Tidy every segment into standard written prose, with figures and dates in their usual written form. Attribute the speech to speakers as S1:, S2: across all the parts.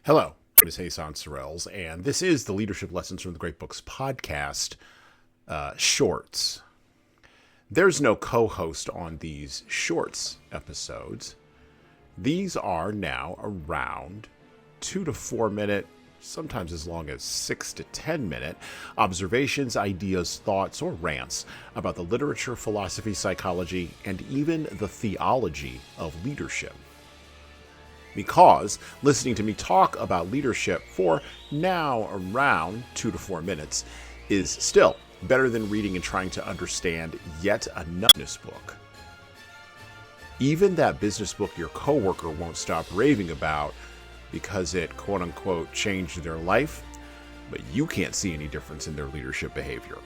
S1: Hello, my name is Hassan Sorrells, and this is the Leadership Lessons from the Great Books podcast shorts. There's no co-host on these shorts episodes. These are now around 2 to 4 minute, sometimes as long as 6 to 10 minute observations, ideas, thoughts, or rants about the literature, philosophy, psychology, and even the theology of leadership. Because listening to me talk about leadership for now around 2 to 4 minutes is still better than reading and trying to understand yet another business book. Even that business book your coworker won't stop raving about because it quote-unquote changed their life, but you can't see any difference in their leadership behavior.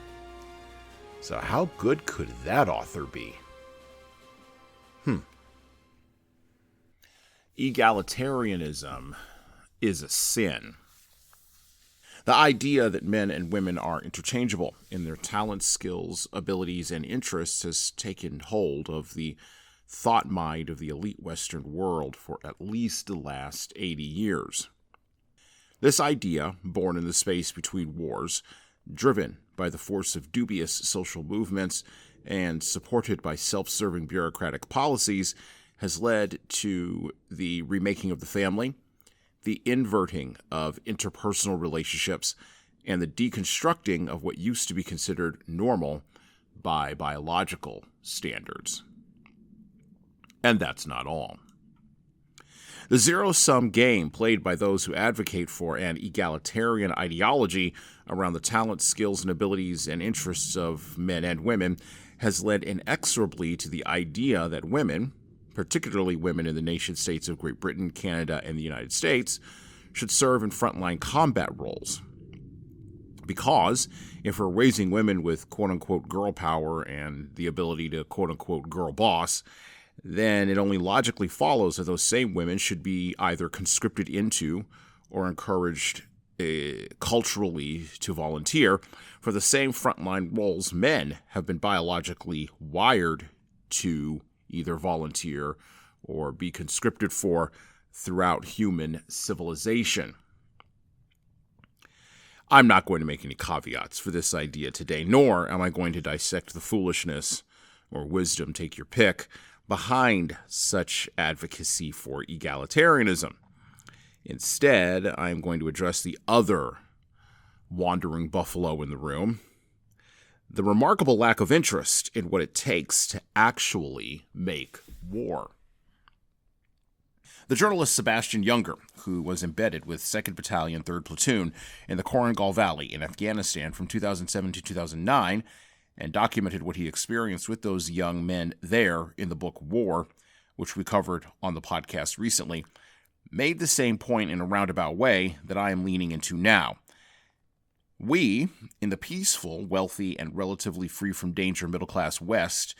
S1: So how good could that author be? Egalitarianism is a sin. The idea that men and women are interchangeable in their talents, skills, abilities, and interests has taken hold of the thought mind of the elite Western world for at least the last 80 years. This idea, born in the space between wars, driven by the force of dubious social movements, and supported by self-serving bureaucratic policies, has led to the remaking of the family, the inverting of interpersonal relationships, and the deconstructing of what used to be considered normal by biological standards. And that's not all. The zero-sum game played by those who advocate for an egalitarian ideology around the talents, skills, and abilities and interests of men and women has led inexorably to the idea that women, particularly women in the nation-states of Great Britain, Canada, and the United States, should serve in frontline combat roles. Because if we're raising women with quote-unquote girl power and the ability to quote-unquote girl boss, then it only logically follows that those same women should be either conscripted into or encouraged culturally to volunteer for the same frontline roles men have been biologically wired to either volunteer or be conscripted for throughout human civilization. I'm not going to make any caveats for this idea today, nor am I going to dissect the foolishness or wisdom, take your pick, behind such advocacy for egalitarianism. Instead, I am going to address the other wandering buffalo in the room, the remarkable lack of interest in what it takes to actually make war. The journalist Sebastian Junger, who was embedded with 2nd Battalion, 3rd Platoon in the Korengal Valley in Afghanistan from 2007 to 2009, and documented what he experienced with those young men there in the book War, which we covered on the podcast recently, made the same point in a roundabout way that I am leaning into now. We, in the peaceful, wealthy, and relatively free from danger middle-class West,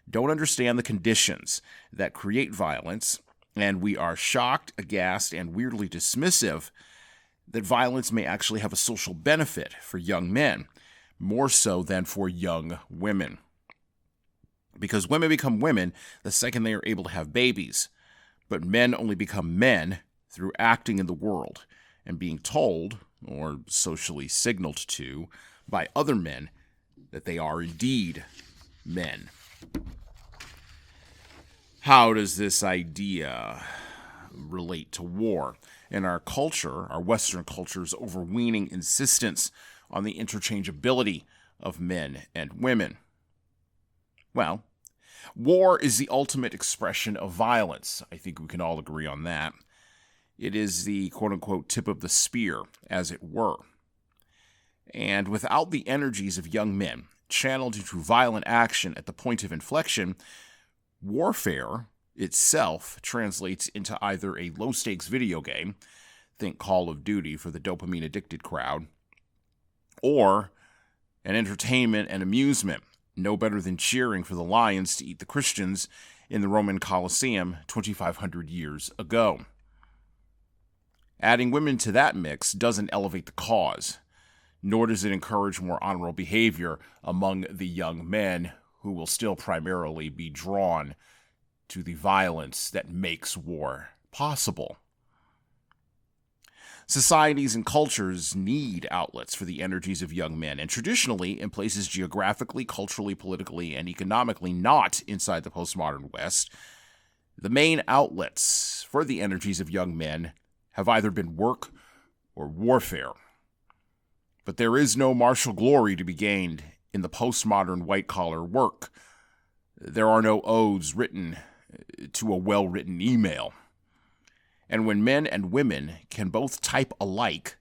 S1: don't understand the conditions that create violence, and we are shocked, aghast, and weirdly dismissive that violence may actually have a social benefit for young men, more so than for young women. Because women become women the second they are able to have babies, but men only become men through acting in the world and being told, or socially signaled to, by other men that they are indeed men. How does this idea relate to war and our culture, our Western culture's overweening insistence on the interchangeability of men and women? Well, war is the ultimate expression of violence. I think we can all agree on that. It is the quote-unquote tip of the spear, as it were. And without the energies of young men channeled into violent action at the point of inflection, warfare itself translates into either a low-stakes video game, think Call of Duty for the dopamine-addicted crowd, or an entertainment and amusement, no better than cheering for the lions to eat the Christians in the Roman Colosseum 2,500 years ago. Adding women to that mix doesn't elevate the cause, nor does it encourage more honorable behavior among the young men who will still primarily be drawn to the violence that makes war possible. Societies and cultures need outlets for the energies of young men, and traditionally, in places geographically, culturally, politically, and economically not inside the postmodern West, the main outlets for the energies of young men have either been work or warfare. But there is no martial glory to be gained in the postmodern white-collar work. There are no odes written to a well-written email. And when men and women can both type alike,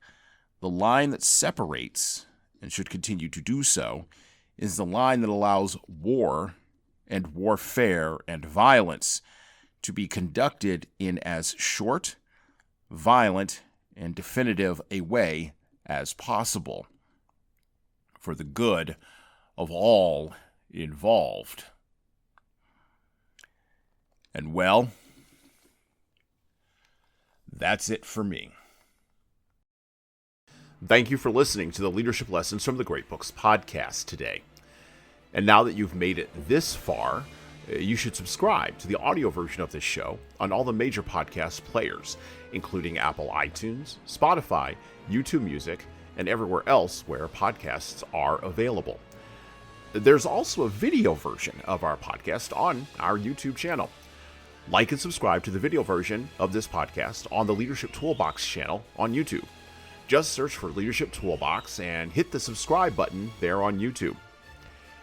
S1: the line that separates, and should continue to do so, is the line that allows war and warfare and violence to be conducted in as short, violent, and definitive a way as possible for the good of all involved. And well, that's it for me. Thank you for listening to the Leadership Lessons from the Great Books podcast today. And now that you've made it this far, you should subscribe to the audio version of this show on all the major podcast players, including Apple iTunes, Spotify, YouTube Music, and everywhere else where podcasts are available. There's also a video version of our podcast on our YouTube channel. Like and subscribe to the video version of this podcast on the Leadership Toolbox channel on YouTube. Just search for Leadership Toolbox and hit the subscribe button there on YouTube.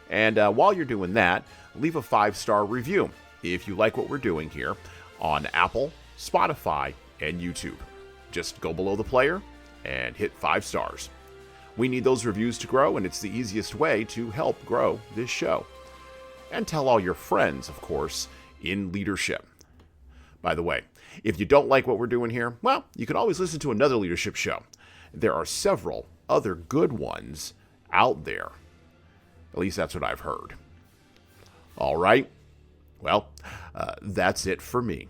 S1: And while you're doing that, leave a 5-star review if you like what we're doing here on Apple, Spotify, and YouTube. Just go below the player and hit 5 stars. We need those reviews to grow, and it's the easiest way to help grow this show. And tell all your friends, of course, in leadership. By the way, if you don't like what we're doing here, well, you can always listen to another leadership show. There are several other good ones out there. At least that's what I've heard. All right. Well, that's it for me.